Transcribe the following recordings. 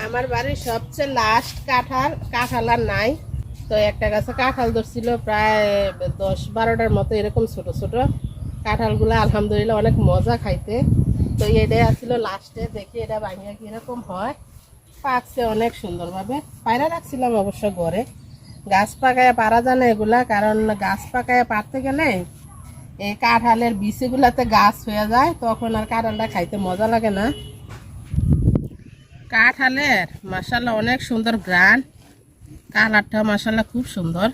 আমার বাড়ির সবচেয়ে লাস্ট কাঁঠাল আর নাই। তো একটা গাছে কাঁঠাল ধরছিল প্রায় 10-12টার মতো, এরকম ছোট ছোট কাঁঠালগুলো। আলহামদুলিল্লাহ অনেক মজা খাইতে। তো এটাই আসছিল লাস্টে, দেখি এটা ভাঙিয়া কিরকম হয়। পাকছে অনেক সুন্দরভাবে। পায়রা রাখছিলাম অবশ্য ঘরে। গাছ পাকায় পারা যায় না এগুলা, কারণ গাছ পাকায় পারতে গেলে এই কাঁঠালের বিচিগুলাতে গাছ হয়ে যায়, তখন আর কাঁঠালটা খাইতে মজা লাগে না। কাঁঠালের মাশাআল্লাহ অনেক সুন্দর গ্রান, কালারটা মাশাআল্লাহ খুব সুন্দর।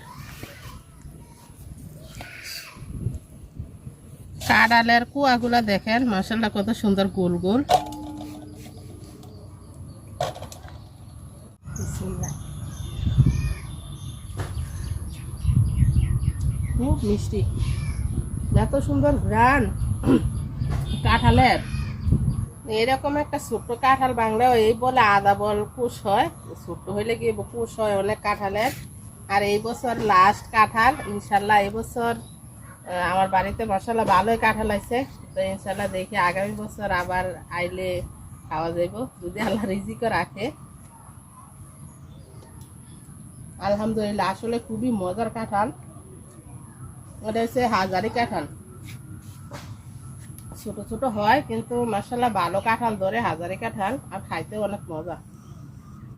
কাঁঠালের কুয়াগুলা দেখেন মাশাআল্লাহ কত সুন্দর গোল গোল। খুব মিষ্টি, এত সুন্দর গ্রান কাঁঠালের। এরকম একটা ছোট্ট কাঁঠাল বাংলা এই বলে আদা বল কুশ হয়, ছোট্ট হইলে কি কুশ হয় অনেক কাঁঠালের। আর এই বছর লাস্ট কাঁঠাল, ইনশাল্লাহ এই বছর আমার বাড়িতে মাশাআল্লাহ ভালোই কাঁঠাল আছে। তো ইনশাল্লাহ দেখি আগামী বছর আবার আইলে খাওয়া যাইব, যদি আল্লাহ রিজিকও রাখে। আলহামদুলিল্লাহ আসলে খুবই মজার কাঁঠাল। ওটা হচ্ছে হাজারি কাঁঠাল, ছোট ছোট হয় কিন্তু মাশাআল্লাহ ভালো কাঁঠাল ধরে হাজারি কাঁঠাল, আর খাইতে অনেক মজা।